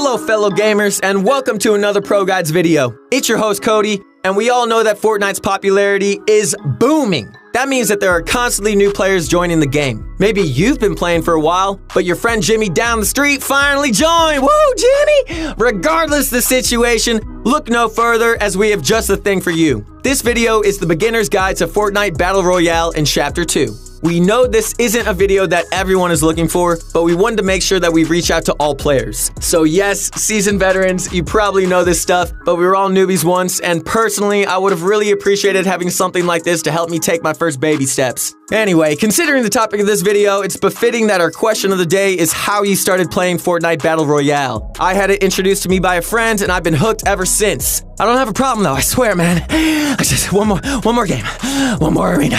Hello fellow gamers, and welcome to another Pro Guides video. It's your host Cody, and we all know that Fortnite's popularity is booming. That means that there are constantly new players joining the game. Maybe you've been playing for a while, but your friend Jimmy down the street finally joined. Woo, Jimmy! Regardless the situation, look no further as we have just the thing for you. This video is the beginner's guide to Fortnite Battle Royale in Chapter 2. We know this isn't a video that everyone is looking for, but we wanted to make sure that we reach out to all players. So yes, seasoned veterans, you probably know this stuff, but we were all newbies once, and personally, I would have really appreciated having something like this to help me take my first baby steps. Anyway, considering the topic of this video, it's befitting that our question of the day is how you started playing Fortnite Battle Royale. I had it introduced to me by a friend, and I've been hooked ever since. I don't have a problem though, I swear, man. I just one more game, one more arena.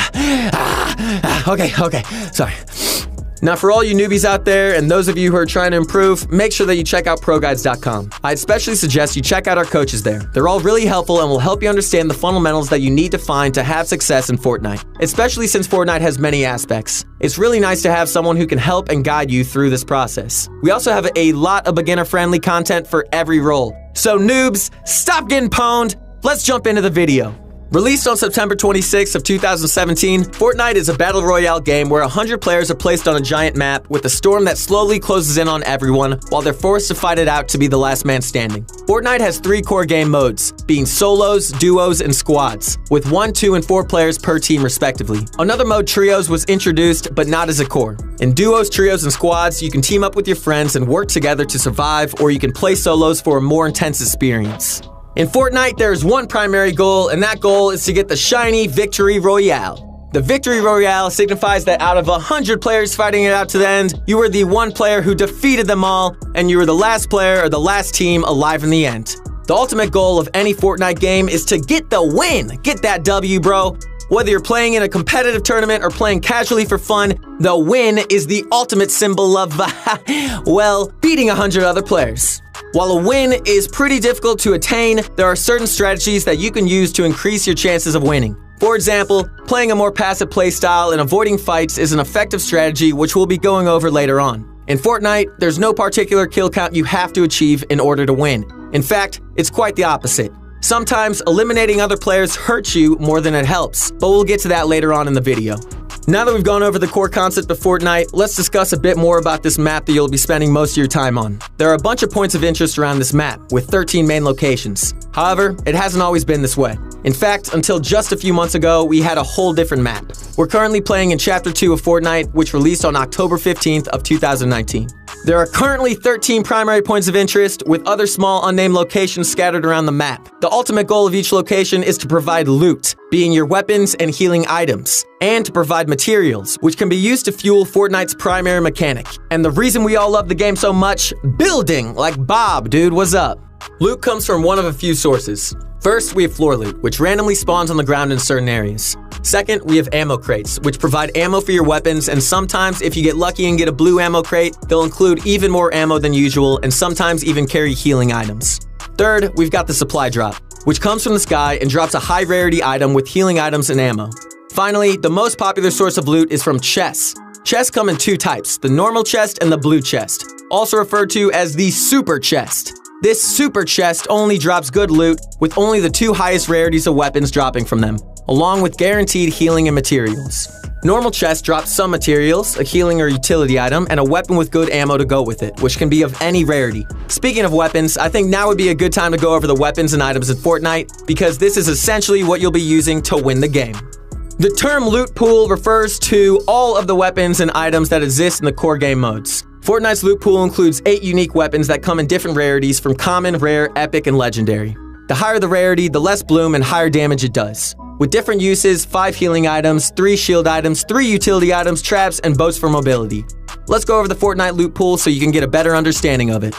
Okay, sorry. Now for all you newbies out there and those of you who are trying to improve, make sure that you check out ProGuides.com. I especially suggest you check out our coaches there. They're all really helpful and will help you understand the fundamentals that you need to find to have success in Fortnite, especially since Fortnite has many aspects. It's really nice to have someone who can help and guide you through this process. We also have a lot of beginner-friendly content for every role. So noobs, stop getting pwned. Let's jump into the video. Released on September 26th of 2017, Fortnite is a battle royale game where 100 players are placed on a giant map with a storm that slowly closes in on everyone while they're forced to fight it out to be the last man standing. Fortnite has 3 core game modes, being solos, duos, and squads, with 1, 2, and 4 players per team respectively. Another mode, trios, was introduced, but not as a core. In duos, trios, and squads, you can team up with your friends and work together to survive, or you can play solos for a more intense experience. In Fortnite, there is one primary goal, and that goal is to get the shiny Victory Royale. The Victory Royale signifies that out of 100 players fighting it out to the end, you were the one player who defeated them all, and you were the last player or the last team alive in the end. The ultimate goal of any Fortnite game is to get the win. Get that W, bro. Whether you're playing in a competitive tournament or playing casually for fun, the win is the ultimate symbol of, well, beating 100 other players. While a win is pretty difficult to attain, there are certain strategies that you can use to increase your chances of winning. For example, playing a more passive playstyle and avoiding fights is an effective strategy which we'll be going over later on. In Fortnite, there's no particular kill count you have to achieve in order to win. In fact, it's quite the opposite. Sometimes eliminating other players hurts you more than it helps, but we'll get to that later on in the video. Now that we've gone over the core concept of Fortnite, let's discuss a bit more about this map that you'll be spending most of your time on. There are a bunch of points of interest around this map, with 13 main locations. However, it hasn't always been this way. In fact, until just a few months ago, we had a whole different map. We're currently playing in Chapter 2 of Fortnite, which released on October 15th of 2019. There are currently 13 primary points of interest, with other small unnamed locations scattered around the map. The ultimate goal of each location is to provide loot, being your weapons and healing items, and to provide materials, which can be used to fuel Fortnite's primary mechanic. And the reason we all love the game so much, building, like Bob, dude, what's up? Loot comes from one of a few sources. First, we have floor loot, which randomly spawns on the ground in certain areas. Second, we have ammo crates, which provide ammo for your weapons, and sometimes if you get lucky and get a blue ammo crate, they'll include even more ammo than usual, and sometimes even carry healing items. Third, we've got the supply drop, which comes from the sky and drops a high rarity item with healing items and ammo. Finally, the most popular source of loot is from chests. Chests come in 2 types, the normal chest and the blue chest, also referred to as the super chest. This super chest only drops good loot, with only the 2 highest rarities of weapons dropping from them, along with guaranteed healing and materials. Normal chest drops some materials, a healing or utility item, and a weapon with good ammo to go with it, which can be of any rarity. Speaking of weapons, I think now would be a good time to go over the weapons and items in Fortnite, because this is essentially what you'll be using to win the game. The term loot pool refers to all of the weapons and items that exist in the core game modes. Fortnite's loot pool includes 8 unique weapons that come in different rarities from common, rare, epic, and legendary. The higher the rarity, the less bloom and higher damage it does. With different uses, 5 healing items, 3 shield items, 3 utility items, traps, and boats for mobility. Let's go over the Fortnite loot pool so you can get a better understanding of it.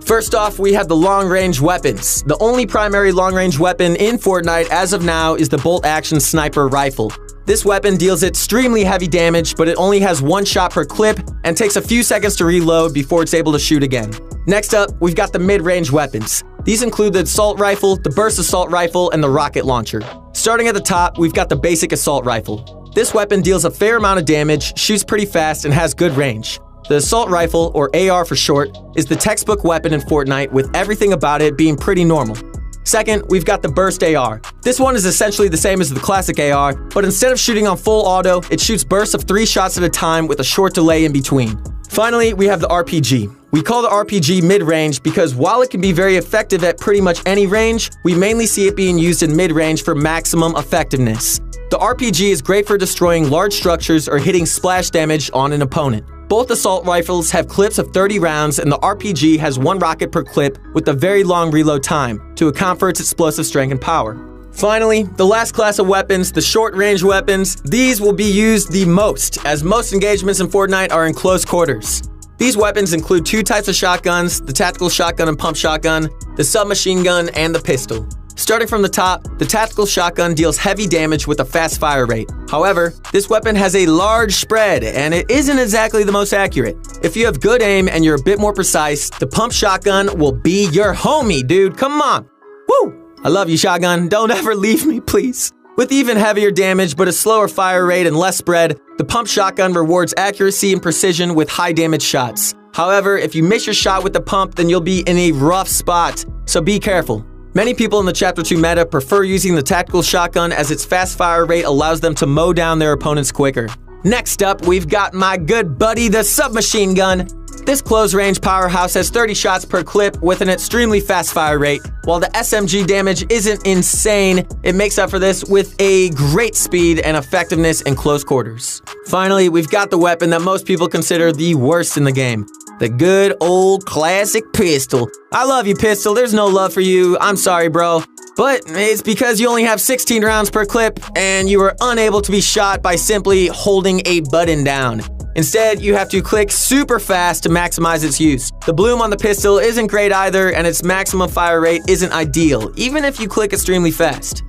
First off, we have the long-range weapons. The only primary long-range weapon in Fortnite as of now is the bolt-action sniper rifle. This weapon deals extremely heavy damage, but it only has 1 shot per clip and takes a few seconds to reload before it's able to shoot again. Next up, we've got the mid-range weapons. These include the assault rifle, the burst assault rifle, and the rocket launcher. Starting at the top, we've got the basic assault rifle. This weapon deals a fair amount of damage, shoots pretty fast, and has good range. The assault rifle, or AR for short, is the textbook weapon in Fortnite, with everything about it being pretty normal. Second, we've got the burst AR. This one is essentially the same as the classic AR, but instead of shooting on full auto, it shoots bursts of 3 shots at a time with a short delay in between. Finally, we have the RPG. We call the RPG mid-range because while it can be very effective at pretty much any range, we mainly see it being used in mid-range for maximum effectiveness. The RPG is great for destroying large structures or hitting splash damage on an opponent. Both assault rifles have clips of 30 rounds, and the RPG has 1 rocket per clip with a very long reload time to account for its explosive strength and power. Finally, the last class of weapons, the short-range weapons. These will be used the most, as most engagements in Fortnite are in close quarters. These weapons include 2 types of shotguns, the tactical shotgun and pump shotgun, the submachine gun, and the pistol. Starting from the top, the tactical shotgun deals heavy damage with a fast fire rate. However, this weapon has a large spread, and it isn't exactly the most accurate. If you have good aim and you're a bit more precise, the pump shotgun will be your homie, dude. Come on. Woo! I love you, shotgun. Don't ever leave me, please. With even heavier damage but a slower fire rate and less spread, the pump shotgun rewards accuracy and precision with high damage shots. However, if you miss your shot with the pump, then you'll be in a rough spot, so be careful. Many people in the Chapter 2 meta prefer using the tactical shotgun as its fast fire rate allows them to mow down their opponents quicker. Next up, we've got my good buddy, the submachine gun. This close-range powerhouse has 30 shots per clip with an extremely fast fire rate. While the SMG damage isn't insane, it makes up for this with a great speed and effectiveness in close quarters. Finally, we've got the weapon that most people consider the worst in the game. The good old classic pistol. I love you, pistol. There's no love for you. I'm sorry, bro. But it's because you only have 16 rounds per clip and you are unable to be shot by simply holding a button down. Instead, you have to click super fast to maximize its use. The bloom on the pistol isn't great either, and its maximum fire rate isn't ideal, even if you click extremely fast.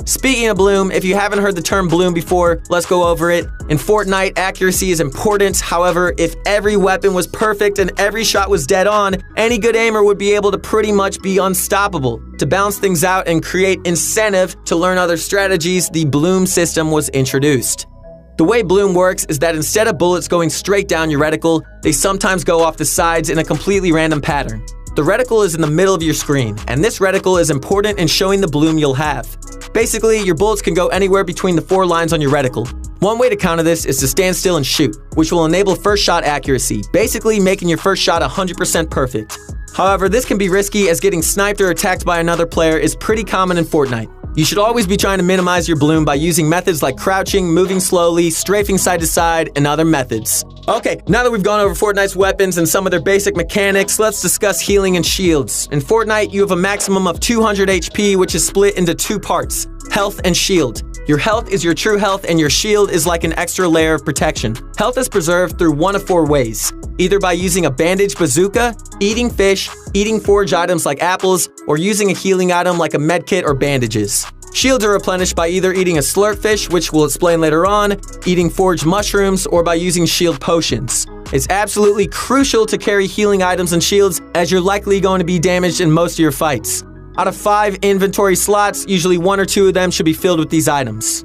Speaking of bloom, if you haven't heard the term bloom before, let's go over it. In Fortnite, accuracy is important. However, if every weapon was perfect and every shot was dead on, any good aimer would be able to pretty much be unstoppable. To balance things out and create incentive to learn other strategies, the bloom system was introduced. The way bloom works is that instead of bullets going straight down your reticle, they sometimes go off the sides in a completely random pattern. The reticle is in the middle of your screen, and this reticle is important in showing the bloom you'll have. Basically, your bullets can go anywhere between the 4 lines on your reticle. One way to counter this is to stand still and shoot, which will enable first shot accuracy, basically making your first shot 100% perfect. However, this can be risky as getting sniped or attacked by another player is pretty common in Fortnite. You should always be trying to minimize your bloom by using methods like crouching, moving slowly, strafing side to side, and other methods. Okay, now that we've gone over Fortnite's weapons and some of their basic mechanics, let's discuss healing and shields. In Fortnite, you have a maximum of 200 HP, which is split into 2 parts, health and shield. Your health is your true health, and your shield is like an extra layer of protection. Health is preserved through one of 4 ways, either by using a bandage bazooka, eating fish, eating forage items like apples, or using a healing item like a medkit or bandages. Shields are replenished by either eating a slurp fish, which we'll explain later on, eating foraged mushrooms, or by using shield potions. It's absolutely crucial to carry healing items and shields, as you're likely going to be damaged in most of your fights. Out of 5 inventory slots, usually 1 or 2 of them should be filled with these items.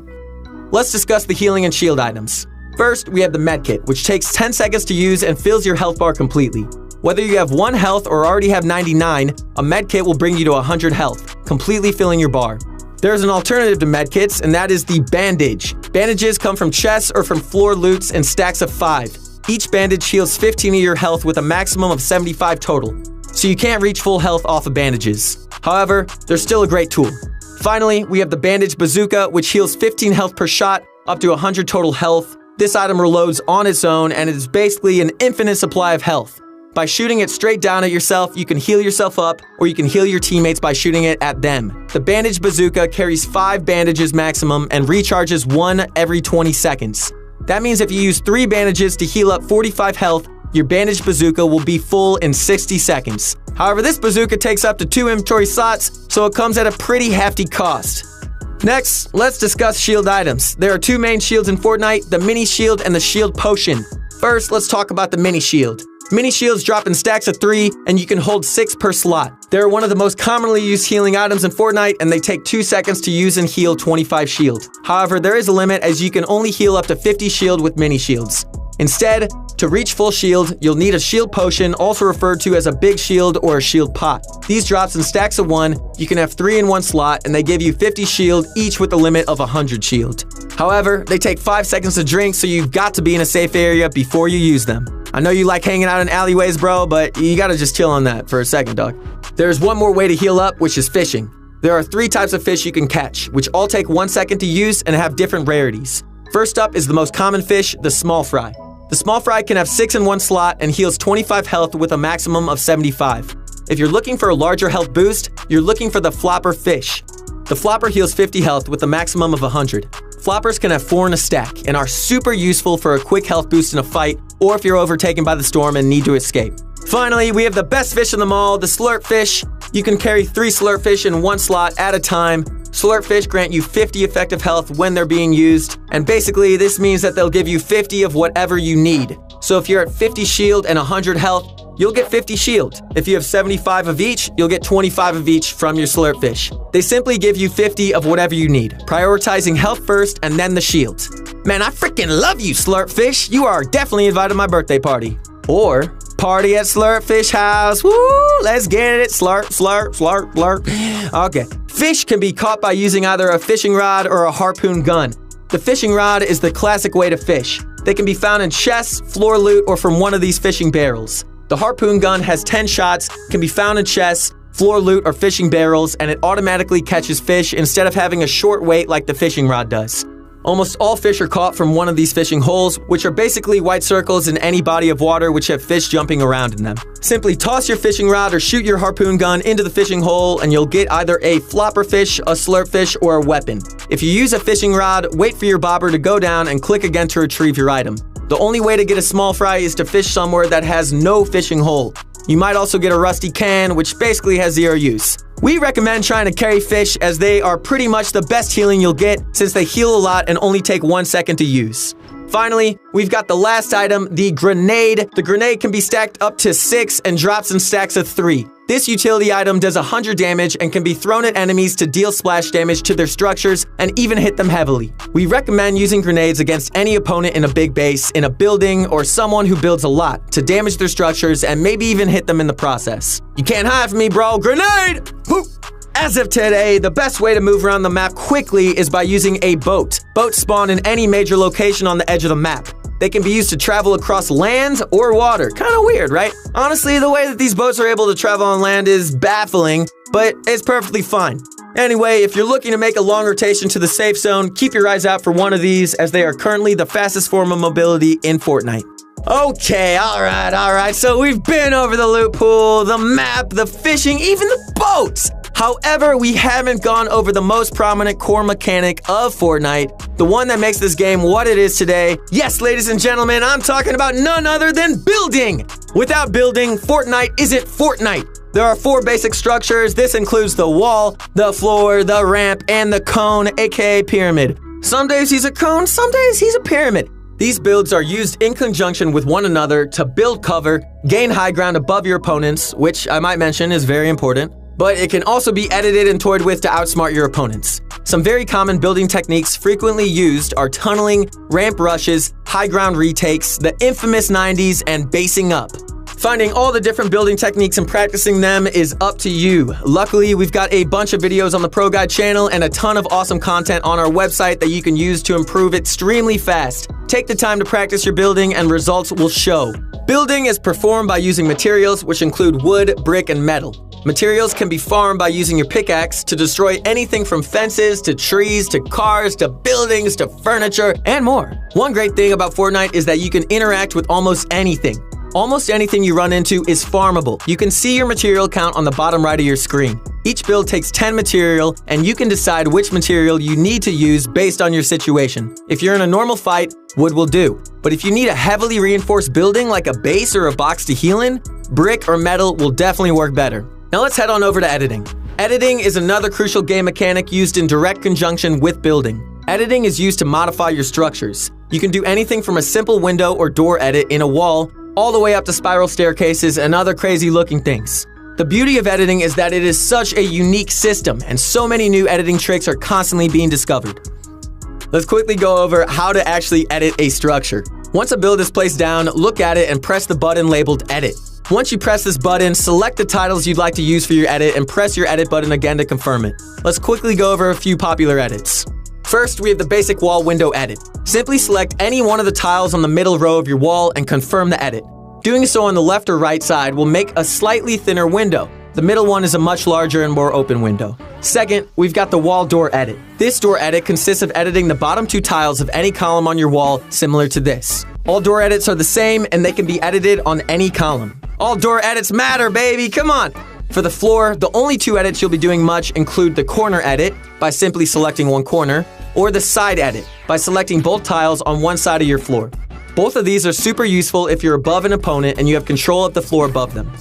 Let's discuss the healing and shield items. First, we have the medkit, which takes 10 seconds to use and fills your health bar completely. Whether you have 1 health or already have 99, a medkit will bring you to 100 health, completely filling your bar. There's an alternative to medkits, and that is the bandage. Bandages come from chests or from floor loots in stacks of 5. Each bandage heals 15 of your health with a maximum of 75 total, so you can't reach full health off of bandages. However, they're still a great tool. Finally, we have the bandage bazooka, which heals 15 health per shot, up to 100 total health. This item reloads on its own, and it is basically an infinite supply of health. By shooting it straight down at yourself, you can heal yourself up, or you can heal your teammates by shooting it at them. The bandage bazooka carries 5 bandages maximum and recharges 1 every 20 seconds. That means if you use 3 bandages to heal up 45 health, your bandage bazooka will be full in 60 seconds. However, this bazooka takes up to 2 inventory slots, so it comes at a pretty hefty cost. Next, let's discuss shield items. There are 2 main shields in Fortnite, the mini shield and the shield potion. First, let's talk about the mini shield. Mini shields drop in stacks of 3, and you can hold 6 per slot. They're one of the most commonly used healing items in Fortnite, and they take 2 seconds to use and heal 25 shield. However, there is a limit, as you can only heal up to 50 shield with mini shields. Instead, to reach full shield, you'll need a shield potion, also referred to as a big shield or a shield pot. These drops in stacks of 1, you can have 3 in one slot, and they give you 50 shield, each with a limit of 100 shield. However, they take 5 seconds to drink, so you've got to be in a safe area before you use them. I know you like hanging out in alleyways, bro, but you gotta just chill on that for a second, dog. There's one more way to heal up, which is fishing. There are 3 types of fish you can catch, which all take 1 second to use and have different rarities. First up is the most common fish, the small fry. The small fry can have 6 in one slot and heals 25 health with a maximum of 75. If you're looking for a larger health boost, you're looking for the flopper fish. The flopper heals 50 health with a maximum of 100. Floppers can have 4 in a stack and are super useful for a quick health boost in a fight or if you're overtaken by the storm and need to escape. Finally, we have the best fish of them all, the slurp fish. You can carry 3 slurp fish in one slot at a time. Slurp fish grant you 50 effective health when they're being used, and basically this means that they'll give you 50 of whatever you need. So if you're at 50 shield and 100 health, you'll get 50 shield. If you have 75 of each, you'll get 25 of each from your slurp fish. They simply give you 50 of whatever you need, prioritizing health first and then the shields. Man, I freaking love you, slurp fish. You are definitely invited to my birthday party. Or party at Slurp Fish House. Woo! Let's get it. Slurp, slurp, slurp, slurp. Okay. Fish can be caught by using either a fishing rod or a harpoon gun. The fishing rod is the classic way to fish. They can be found in chests, floor loot, or from one of these fishing barrels. The harpoon gun has 10 shots, can be found in chests, floor loot, or fishing barrels, and it automatically catches fish instead of having a short wait like the fishing rod does. Almost all fish are caught from one of these fishing holes, which are basically white circles in any body of water which have fish jumping around in them. Simply toss your fishing rod or shoot your harpoon gun into the fishing hole and you'll get either a flopper fish, a slurp fish, or a weapon. If you use a fishing rod, wait for your bobber to go down and click again to retrieve your item. The only way to get a small fry is to fish somewhere that has no fishing hole. You might also get a rusty can, which basically has 0 use. We recommend trying to carry fish as they are pretty much the best healing you'll get since they heal a lot and only take 1 second to use. Finally, we've got the last item, the grenade. The grenade can be stacked up to 6 and drops in stacks of 3. This utility item does 100 damage and can be thrown at enemies to deal splash damage to their structures and even hit them heavily. We recommend using grenades against any opponent in a big base, in a building, or someone who builds a lot to damage their structures and maybe even hit them in the process. You can't hide from me, bro. Grenade! Woo! As of today, the best way to move around the map quickly is by using a boat. Boats spawn in any major location on the edge of the map. They can be used to travel across land or water. Kind of weird, right? Honestly, the way that these boats are able to travel on land is baffling, but it's perfectly fine. Anyway, if you're looking to make a long rotation to the safe zone, keep your eyes out for one of these as they are currently the fastest form of mobility in Fortnite. Okay, alright, so we've been over the loot pool, the map, the fishing, even the boats! However, we haven't gone over the most prominent core mechanic of Fortnite, the one that makes this game what it is today. Yes, ladies and gentlemen, I'm talking about none other than building! Without building, Fortnite isn't Fortnite. There are 4 basic structures. This includes the wall, the floor, the ramp, and the cone, aka pyramid. Some days he's a cone, some days he's a pyramid. These builds are used in conjunction with one another to build cover, gain high ground above your opponents, which I might mention is very important, but it can also be edited and toyed with to outsmart your opponents. Some very common building techniques frequently used are tunneling, ramp rushes, high ground retakes, the infamous 90s, and basing up. Finding all the different building techniques and practicing them is up to you. Luckily, we've got a bunch of videos on the Pro Guide channel and a ton of awesome content on our website that you can use to improve extremely fast. Take the time to practice your building and results will show. Building is performed by using materials which include wood, brick, and metal. Materials can be farmed by using your pickaxe to destroy anything from fences to trees to cars to buildings to furniture and more. One great thing about Fortnite is that you can interact with almost anything. Almost anything you run into is farmable. You can see your material count on the bottom right of your screen. Each build takes 10 material, and you can decide which material you need to use based on your situation. If you're in a normal fight, wood will do. But if you need a heavily reinforced building like a base or a box to heal in, brick or metal will definitely work better. Now let's head on over to editing. Editing is another crucial game mechanic used in direct conjunction with building. Editing is used to modify your structures. You can do anything from a simple window or door edit in a wall all the way up to spiral staircases and other crazy looking things. The beauty of editing is that it is such a unique system and so many new editing tricks are constantly being discovered. Let's quickly go over how to actually edit a structure. Once a build is placed down, look at it and press the button labeled Edit. Once you press this button, select the titles you'd like to use for your edit and press your edit button again to confirm it. Let's quickly go over a few popular edits. First, we have the basic wall window edit. Simply select any one of the tiles on the middle row of your wall and confirm the edit. Doing so on the left or right side will make a slightly thinner window. The middle one is a much larger and more open window. Second, we've got the wall door edit. This door edit consists of editing the bottom 2 tiles of any column on your wall, similar to this. All door edits are the same and they can be edited on any column. All door edits matter, baby, come on! For the floor, the only 2 edits you'll be doing much include the corner edit, by simply selecting one corner, or the side edit, by selecting both tiles on one side of your floor. Both of these are super useful if you're above an opponent and you have control of the floor above them.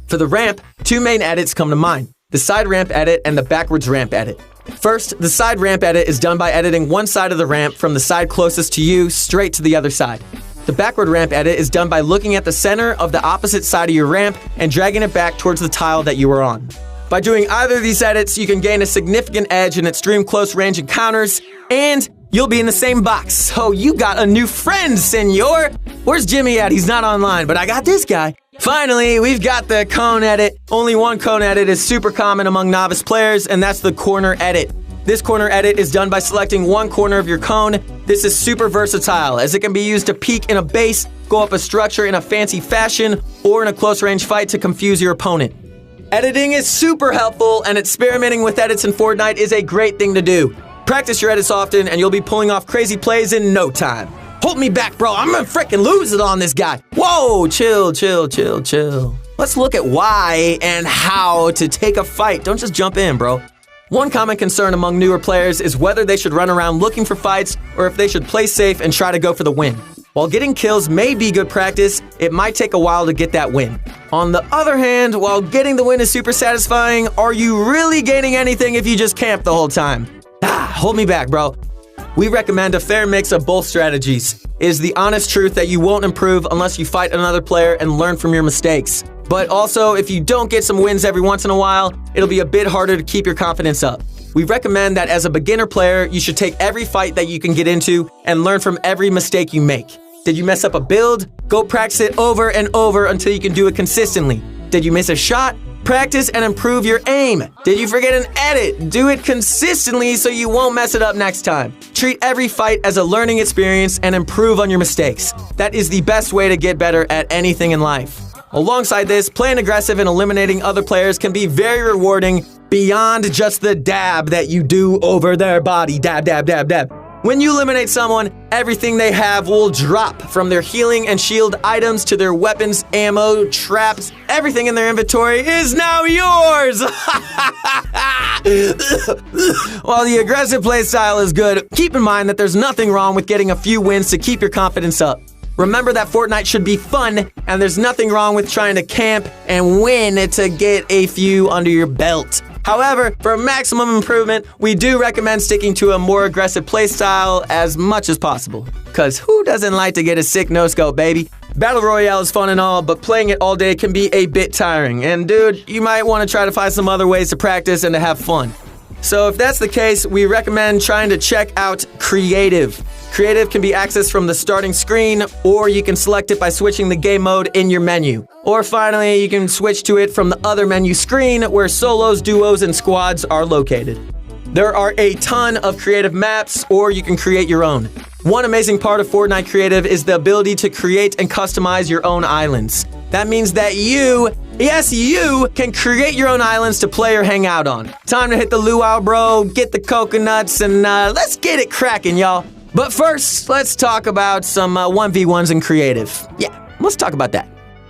For the ramp, 2 main edits come to mind, the side ramp edit and the backwards ramp edit. First, the side ramp edit is done by editing one side of the ramp from the side closest to you straight to the other side. The backward ramp edit is done by looking at the center of the opposite side of your ramp and dragging it back towards the tile that you are on. By doing either of these edits, you can gain a significant edge in extreme close range encounters, and you'll be in the same box. Oh, you got a new friend, senor! Where's Jimmy at? He's not online, but I got this guy. Finally, we've got the cone edit. Only one cone edit is super common among novice players, and that's the corner edit. This corner edit is done by selecting one corner of your cone. This is super versatile, as it can be used to peek in a base, go up a structure in a fancy fashion, or in a close range fight to confuse your opponent. Editing is super helpful, and experimenting with edits in Fortnite is a great thing to do. Practice your edits often, and you'll be pulling off crazy plays in no time. Hold me back, bro. I'm gonna freaking lose it on this guy. Whoa, chill. Let's look at why and how to take a fight. Don't just jump in, bro. One common concern among newer players is whether they should run around looking for fights or if they should play safe and try to go for the win. While getting kills may be good practice, it might take a while to get that win. On the other hand, while getting the win is super satisfying, are you really gaining anything if you just camp the whole time? Hold me back, bro. We recommend a fair mix of both strategies. It is the honest truth that you won't improve unless you fight another player and learn from your mistakes. But also, if you don't get some wins every once in a while, it'll be a bit harder to keep your confidence up. We recommend that as a beginner player, you should take every fight that you can get into and learn from every mistake you make. Did you mess up a build? Go practice it over and over until you can do it consistently. Did you miss a shot? Practice and improve your aim. Did you forget an edit? Do it consistently so you won't mess it up next time. Treat every fight as a learning experience and improve on your mistakes. That is the best way to get better at anything in life. Alongside this, playing aggressive and eliminating other players can be very rewarding beyond just the dab that you do over their body. Dab, dab, dab, dab. When you eliminate someone, everything they have will drop, from their healing and shield items to their weapons, ammo, traps. Everything in their inventory is now yours! While the aggressive playstyle is good, keep in mind that there's nothing wrong with getting a few wins to keep your confidence up. Remember that Fortnite should be fun, and there's nothing wrong with trying to camp and win to get a few under your belt. However, for maximum improvement, we do recommend sticking to a more aggressive playstyle as much as possible. Cause who doesn't like to get a sick no-scope, baby? Battle Royale is fun and all, but playing it all day can be a bit tiring. And dude, you might want to try to find some other ways to practice and to have fun. So if that's the case, we recommend trying to check out Creative. Creative can be accessed from the starting screen, or you can select it by switching the game mode in your menu. Or finally, you can switch to it from the other menu screen where solos, duos, and squads are located. There are a ton of creative maps, or you can create your own. One amazing part of Fortnite Creative is the ability to create and customize your own islands. That means that you, yes you, can create your own islands to play or hang out on. Time to hit the luau, bro, get the coconuts, and let's get it cracking, y'all. But first, let's talk about some 1v1s in Creative. Yeah, let's talk about that.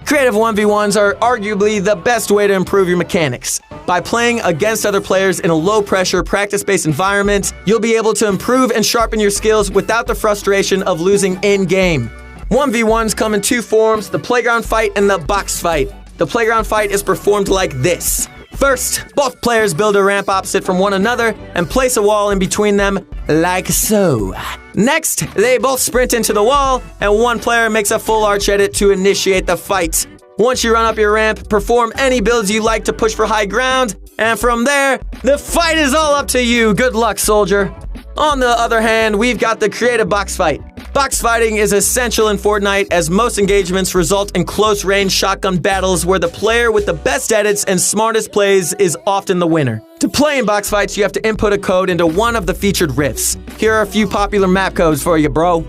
Creative 1v1s are arguably the best way to improve your mechanics. By playing against other players in a low-pressure, practice-based environment, you'll be able to improve and sharpen your skills without the frustration of losing in-game. 1v1s come in two forms, the playground fight and the box fight. The playground fight is performed like this. First, both players build a ramp opposite from one another and place a wall in between them, like so. Next, they both sprint into the wall, and one player makes a full arch edit to initiate the fight. Once you run up your ramp, perform any builds you like to push for high ground, and from there, the fight is all up to you. Good luck, soldier. On the other hand, we've got the creative box fight. Box fighting is essential in Fortnite as most engagements result in close-range shotgun battles where the player with the best edits and smartest plays is often the winner. To play in box fights, you have to input a code into one of the featured rifts. Here are a few popular map codes for you, bro.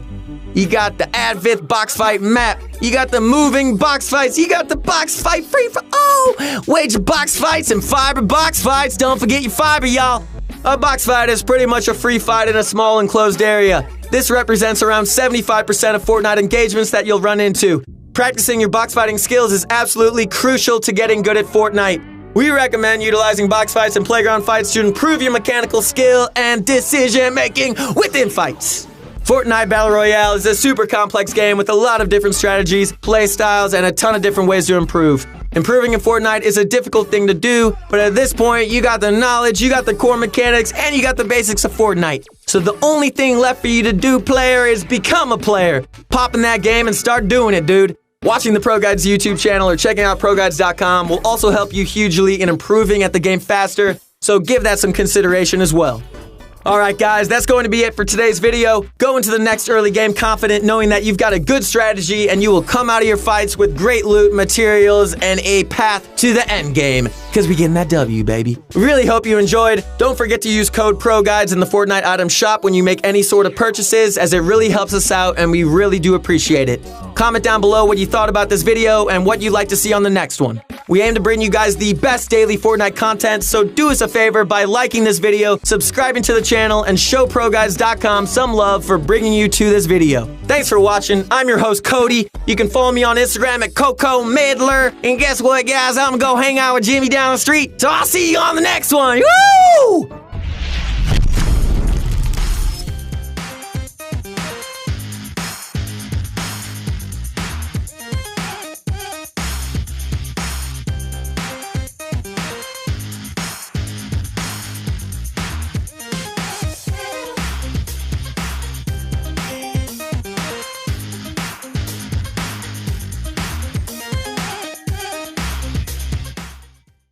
You got the Advith box fight map. You got the moving box fights. You got the box fight free for wage box fights and fiber box fights. Don't forget your fiber, y'all. A box fight is pretty much a free fight in a small enclosed area. This represents around 75% of Fortnite engagements that you'll run into. Practicing your box fighting skills is absolutely crucial to getting good at Fortnite. We recommend utilizing box fights and playground fights to improve your mechanical skill and decision making within fights. Fortnite Battle Royale is a super complex game with a lot of different strategies, play styles, and a ton of different ways to improve. Improving in Fortnite is a difficult thing to do, but at this point, you got the knowledge, you got the core mechanics, and you got the basics of Fortnite. So the only thing left for you to do, player, is become a player. Pop in that game and start doing it, dude. Watching the ProGuides YouTube channel or checking out ProGuides.com will also help you hugely in improving at the game faster, so give that some consideration as well. Alright guys, that's going to be it for today's video. Go into the next early game confident knowing that you've got a good strategy and you will come out of your fights with great loot, materials, and a path to the end game. Because we getting that W, baby. Really hope you enjoyed. Don't forget to use code ProGuides in the Fortnite item shop when you make any sort of purchases, as it really helps us out and we really do appreciate it. Comment down below what you thought about this video and what you'd like to see on the next one. We aim to bring you guys the best daily Fortnite content, so do us a favor by liking this video, subscribing to the channel, and show ProGuides.com some love for bringing you to this video. Thanks for watching. I'm your host, Cody. You can follow me on Instagram at Coco Midler. And guess what, guys? I'm gonna go hang out with Jimmy down the street. So I'll see you on the next one. Woo!